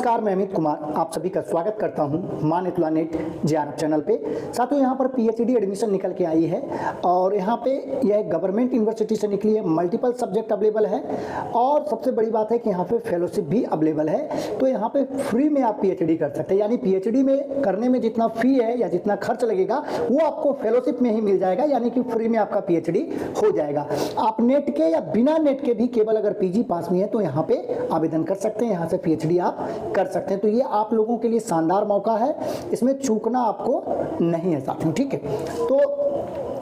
नमस्कार, मैं अमित कुमार आप सभी का स्वागत करता हूं मानेतुला नेट जेआरएफ चैनल पे। साथियों, यहां पर पीएचडी एडमिशन निकल के आई है और यहां पे यह गवर्नमेंट यूनिवर्सिटी से निकली है। मल्टीपल सब्जेक्ट अवेलेबल है और सबसे बड़ी बात है कि यहां पे फेलोशिप भी अवेलेबल है। तो यहां पे फ्री में आप पीएचडी कर सकते हैं, यानी पीएचडी में करने में जितना फी है या जितना खर्च लगेगा वो आपको फेलोशिप में ही मिल जाएगा, यानी कि फ्री में आपका पीएचडी हो जाएगा। आप नेट के या बिना नेट के भी केवल अगर पीजी पास में है तो यहाँ पे आवेदन कर सकते हैं, यहाँ से पीएचडी आप कर सकते हैं। तो ये आप लोगों के लिए शानदार मौका है, इसमें चूकना आपको नहीं है साथियों, ठीक है। तो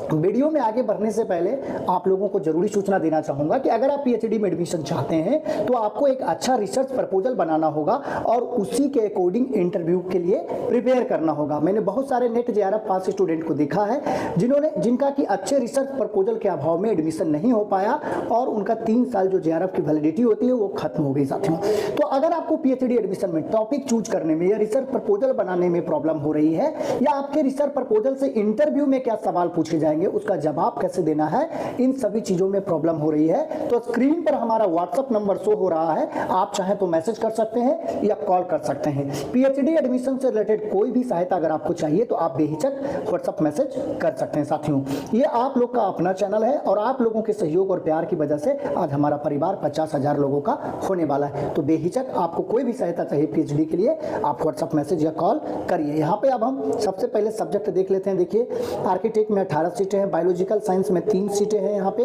वीडियो में आगे बढ़ने से पहले आप लोगों को जरूरी सूचना देना चाहूंगा कि अगर आप पीएचडी में एडमिशन चाहते हैं तो आपको एक अच्छा रिसर्च प्रपोजल बनाना होगा और उसी के अकॉर्डिंग इंटरव्यू के लिए प्रिपेयर करना होगा। मैंने बहुत सारे नेट जेआरएफ पास स्टूडेंट को देखा है जिनका कि अच्छे रिसर्च प्रपोजल के अभाव में एडमिशन नहीं हो पाया और उनका 3 साल जो जेआरएफ की वैलिडिटी होती है वो खत्म हो गई साथियों। तो अगर आपको पीएचडी एडमिशन में टॉपिक चूज करने में या रिसर्च प्रपोजल बनाने में प्रॉब्लम हो रही है या आपके रिसर्च प्रपोजल से इंटरव्यू में क्या सवाल पूछे जाएंगे उसका जवाब कैसे देना है, इन सभी चीजों में प्रॉब्लम हो रही है, तो स्क्रीन पर हमारा व्हाट्सएप नंबर शो हो रहा है। आप चाहें तो मैसेज कर सकते हैं या कॉल कर सकते हैं। पीएचडी एडमिशन से रिलेटेड कोई भी सहायता अगर आपको चाहिए तो आप बेहिचक व्हाट्सएप मैसेज कर सकते हैं साथियों। ये आप लोग का अपना चैनल है और आप लोगों के सहयोग और प्यार की वजह से आज हमारा परिवार 50,000 लोगों का होने वाला है। तो बेहिचक आपको कोई भी सहायता चाहिए पीएचडी के लिए आप व्हाट्सएप मैसेज या कॉल करिए। यहाँ पे अब हम सबसे पहले सब्जेक्ट देख लेते हैं। देखिए, आर्किटेक्ट में 18 सीटें हैं, बायोलॉजिकल साइंस में 3 सीटें हैं, यहाँ पे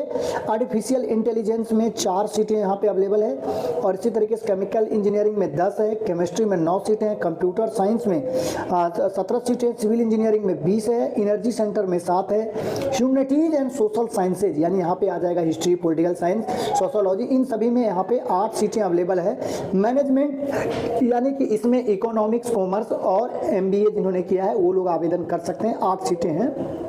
आर्टिफिशियल इंटेलिजेंस में 4 सीटें यहाँ पे अवेलेबल है और इसी तरीके से केमिकल इंजीनियरिंग में 10 है, केमिस्ट्री में 9 सीटें हैं, कंप्यूटर साइंस में 17 सीटें, सिविल इंजीनियरिंग में 20 है, एनर्जी सेंटर में 7 है, ह्यूमैनिटीज एंड सोशल साइंसेज यानी यहाँ पे आ जाएगा हिस्ट्री, पॉलिटिकल साइंस, सोशोलॉजी, इन सभी में यहाँ पे 8 सीटें अवेलेबल है। मैनेजमेंट यानी कि इसमें इकोनॉमिक्स, कॉमर्स और एमबीए जिन्होंने किया है वो लोग आवेदन कर सकते हैं, 8 सीटें हैं।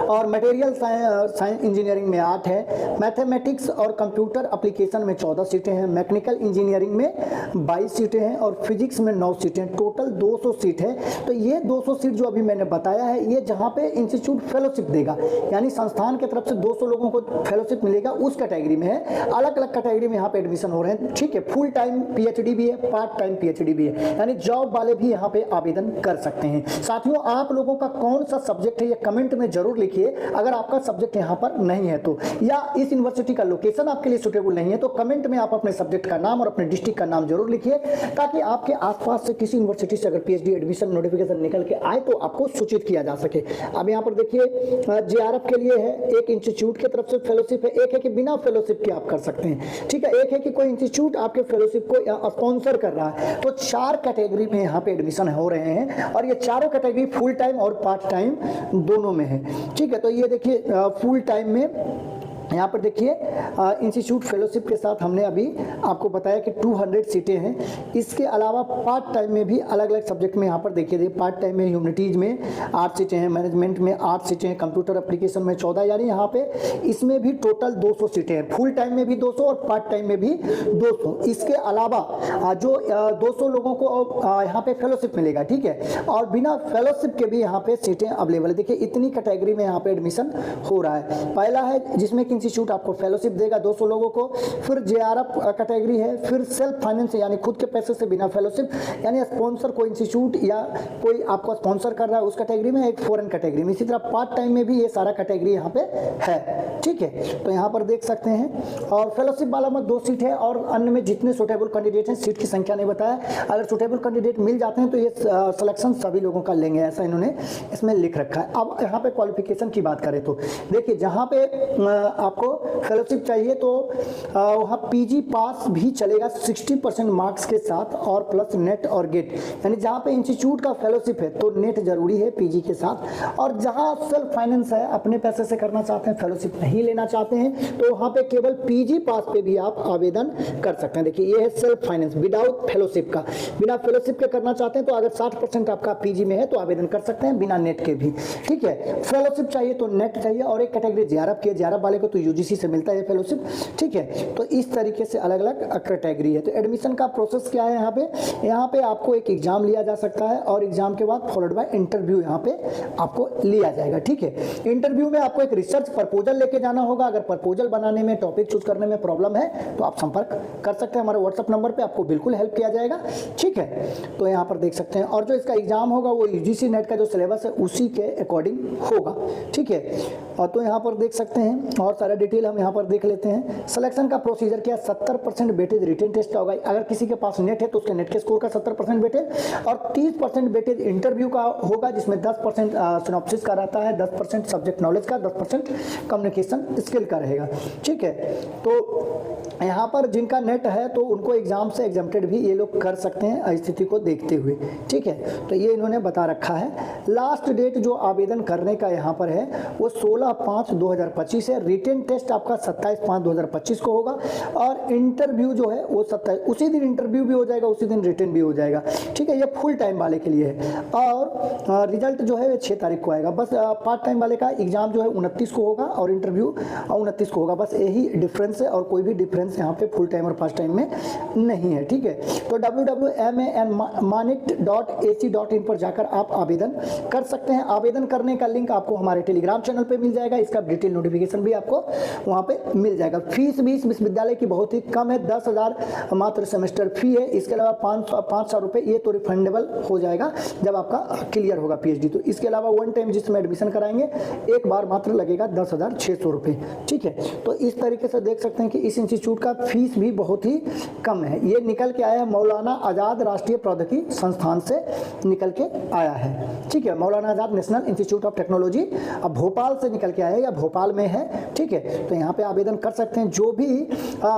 और मटेरियल साइंस इंजीनियरिंग में 8 है, मैथमेटिक्स और कंप्यूटर एप्लीकेशन में 14 सीटें हैं, मैकेनिकल इंजीनियरिंग में 22 सीटें हैं और फिजिक्स में 9 सीटें, टोटल 200 सीट है। तो ये 200 सीट जो अभी मैंने बताया है ये जहाँ पे इंस्टीट्यूट फेलोशिप देगा, यानी संस्थान की तरफ से 200 लोगों को फेलोशिप मिलेगा, उस कैटेगरी में है। अलग अलग कैटेगरी में यहाँ पे एडमिशन हो रहे हैं, ठीक है। फुल टाइम पीएचडी भी है, पार्ट टाइम पीएचडी भी है, यानी जॉब वाले भी यहाँ पे आवेदन कर सकते हैं। साथियों, आप लोगों का कौन सा सब्जेक्ट है ये कमेंट में जरूर लिखिए। अगर आपका सब्जेक्ट यहाँ पर नहीं है तो, या इस यूनिवर्सिटी का लोकेशन आपके लिए सुटेबल नहीं है तो कमेंट में आप अपने सब्जेक्ट का नाम और अपने डिस्ट्रिक्ट का नाम जरूर लिखिए, ताकि आपके आसपास से किसी यूनिवर्सिटी से अगर पीएचडी एडमिशन नोटिफिकेशन निकल के आए तो आपको सूचित किया जा सके। अब यहाँ पर देखिए, जेआरएफ के लिए है, एक इंस्टीट्यूट की तरफ से फेलोशिप है, एक है कि बिना फेलोशिप के आप कर सकते हैं, ठीक है। एक है कि कोई इंस्टीट्यूट आपके फेलोशिप को स्पॉन्सर कर रहा है। तो 4 कैटेगरी में यहाँ पे एडमिशन हो रहे हैं और ये चारों कैटेगरी फुल टाइम और पार्ट टाइम दोनों में है, ठीक है। तो ये देखिए, फुल टाइम में यहाँ पर देखिए इंस्टीट्यूट फेलोशिप के साथ हमने अभी आपको बताया कि 200 सीटें हैं। इसके अलावा पार्ट टाइम में भी अलग अलग सब्जेक्ट में यहाँ पर देखिए, पार्ट टाइम में ह्यूमैनिटीज में 8 सीटें हैं, मैनेजमेंट में 8 सीटें हैं, कंप्यूटर एप्लीकेशन में 14, यानी यहाँ पे इसमें भी टोटल 200 सीटें हैं। फुल टाइम में भी 200 और पार्ट टाइम में भी 200। इसके अलावा जो 200 लोगों को यहाँ पे फेलोशिप मिलेगा, ठीक है, और बिना फेलोशिप के भी यहाँ पे सीटें अवेलेबल है। देखिए, इतनी कैटेगरी में यहाँ पे एडमिशन हो रहा है। पहला है जिसमें इंस्टीट्यूट आपको फेलोशिप देगा 200 लोगों को, फिर जेआरएफ कैटेगरी है, फिर सेल्फ फाइनेंस यानी खुद के पैसे से बिना फेलोशिप, यानी स्पॉन्सर कोई इंस्टीट्यूट या कोई आपको स्पॉन्सर कर रहा है उस कैटेगरी में, एक फॉरेन कैटेगरी में। इसी तरह पार्ट टाइम में भी ये सारा कैटेगरी यहाँ पे है, ठीक है। तो यहाँ पर देख सकते हैं, और फेलोशिप वाला में 2 सीट है और अन्य में जितने सुटेबल कैंडिडेट हैं, सीट की संख्या नहीं बताया। अगर सुटेबल कैंडिडेट मिल जाते हैं तो ये सिलेक्शन सभी लोगों का लेंगे, ऐसा इन्होंने इसमें लिख रखा है। अब यहाँ पे क्वालिफिकेशन की बात करें तो देखिए, जहाँ पे आपको फेलोशिप चाहिए तो वहाँ पीजी पास भी चलेगा 60% मार्क्स के साथ और प्लस नेट और गेट, यानी जहाँ पे इंस्टीट्यूट का फेलोशिप है तो नेट जरूरी है पीजी के साथ। और जहाँ सेल्फ फाइनेंस है, अपने पैसे से करना चाहते हैं, फेलोशिप नहीं लेना चाहते हैं, तो वहाँ पे केवल पीजी पास पे भी आप आवेदन कर सकते हैं। देखिए, ये है सेल्फ फाइनेंस विदाउट फेलोशिप का, बिना फेलोशिप के करना चाहते हैं तो अगर 60% आपका पीजी में है तो आवेदन कर सकते हैं बिना नेट के भी, ठीक है। फेलोशिप चाहिए तो नेट चाहिए। और एक कैटेगरी जेआरएफ की, जेआरएफ वाले को तो यूजीसी से मिलता है फेलोशिप, ठीक है। तो इस तरीके से अलग अलग कैटेगरी है। तो एडमिशन का प्रोसेस क्या है यहाँ पे आपको एक एग्जाम लिया जा सकता है और एग्जाम के बाद फॉलोड बाय इंटरव्यू यहाँ पे आपको लिया जाएगा, ठीक है। इंटरव्यू में आपको एक रिसर्च प्रपोजल लेके जाना होगा। अगर प्रपोजल बनाने में, टॉपिक चूज करने में प्रॉब्लम है तो आप संपर्क कर सकते हैं हमारे व्हाट्सएप नंबर पे, आपको बिल्कुल हेल्प किया जाएगा, ठीक है। तो यहाँ पर देख सकते हैं। और जो इसका एग्जाम होगा वो यूजीसी नेट का जो सिलेबस है उसी के अकॉर्डिंग होगा, ठीक है। और तो यहाँ पर देख सकते हैं और सारा डिटेल हम यहाँ पर देख लेते हैं। सिलेक्शन का प्रोसीजर क्या, 70% वेटेज रिटन टेस्ट का होगा। अगर किसी के पास नेट है तो उसके नेट के स्कोर का 70% वेटेज और 30% वेटेज इंटरव्यू का होगा, जिसमें 10% सिनॉप्सिस का रहता है, 10% सब्जेक्ट नॉलेज का, 10% कम्युनिकेशन स्किल का रहेगा, ठीक है। तो यहाँ पर जिनका नेट है तो उनको एग्जाम से एग्जाम्प्टेड भी ये लोग कर सकते हैं स्थिति को देखते हुए, ठीक है। तो ये इन्होंने बता रखा है। लास्ट डेट जो आवेदन करने का यहाँ पर है वो 16/5/2025 है। रिटन टेस्ट आपका 27/5/2025 को होगा और इंटरव्यू जो है वो 27, उसी दिन इंटरव्यू भी हो जाएगा, उसी दिन रिटन भी हो जाएगा, ठीक है। ये फुल टाइम वाले के लिए है और रिजल्ट जो है 6 तारीख को आएगा। बस पार्ट टाइम वाले का एग्जाम जो है 29 को होगा और इंटरव्यू 29 को होगा। बस यही डिफरेंस है और कोई भी डिफरेंस यहाँ पे फुल टाइम और पार्ट टाइम में नहीं है, ठीक है। तो www.manit.ac.in पर जाकर आप आवेदन कर सकते हैं। आवेदन करने का लिंक आपको हमारे टेलीग्राम चैनल पे मिल जाएगा। इसका डिटेल नोटिफिकेशन भी आपको वहाँ पे मिल जाएगा। फीस भी इस विश्वविद्यालय की बहुत ही कम है, 10,000 मात्र सेमेस्टर फी है। इसके अलावा 500 रुपये ये तो रिफंडेबल हो जाएगा जब आपका क्लियर होगा पीएचडी। तो इसके अलावा वन टाइम जिसमें एडमिशन कराएंगे एक बार मात्र लगेगा 10,600 रुपये, ठीक है। तो इस तरीके से देख सकते हैं कि इस इंस्टीट्यूट का फीस भी बहुत ही कम है। ये निकल के आया है मौलाना आजाद राष्ट्रीय प्रौद्योगिकी संस्थान से निकल के आया है, ठीक है। Maulana Azad national institute of technology अब भोपाल से निकल के आया है या भोपाल में है, ठीक है। तो यहाँ पे आवेदन कर सकते हैं। जो भी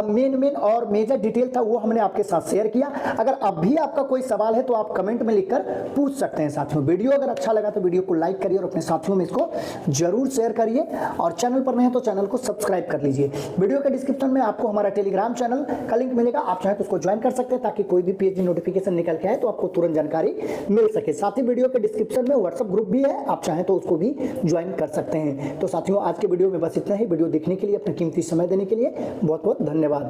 मेन और मेजर डिटेल था वो हमने आपके साथ शेयर किया। अगर अब भी आपका कोई सवाल है तो आप कमेंट में लिखकर पूछ सकते हैं साथियों। वीडियो अगर अच्छा लगा तो वीडियो को लाइक करिए और अपने साथियों में इसको जरूर शेयर करिए और चैनल पर नहीं है तो चैनल को सब्सक्राइब कर लीजिए। वीडियो के डिस्क्रिप्शन में आपको हमारा टेलीग्राम चैनल का लिंक मिलेगा, आप चाहें तो उसको ज्वाइन कर सकते हैं ताकि कोई भी पीएचडी नोटिफिकेशन निकल के आए तो आपको तुरंत जानकारी मिल सके। साथ ही वीडियो के डिस्क्रिप्शन में व्हाट्सएप ग्रुप भी है, आप चाहें तो उसको भी ज्वाइन कर सकते हैं। तो साथियों आज के वीडियो में बस इतना ही। वीडियो देखने के लिए, अपना कीमती समय देने के लिए बहुत बहुत धन्यवाद।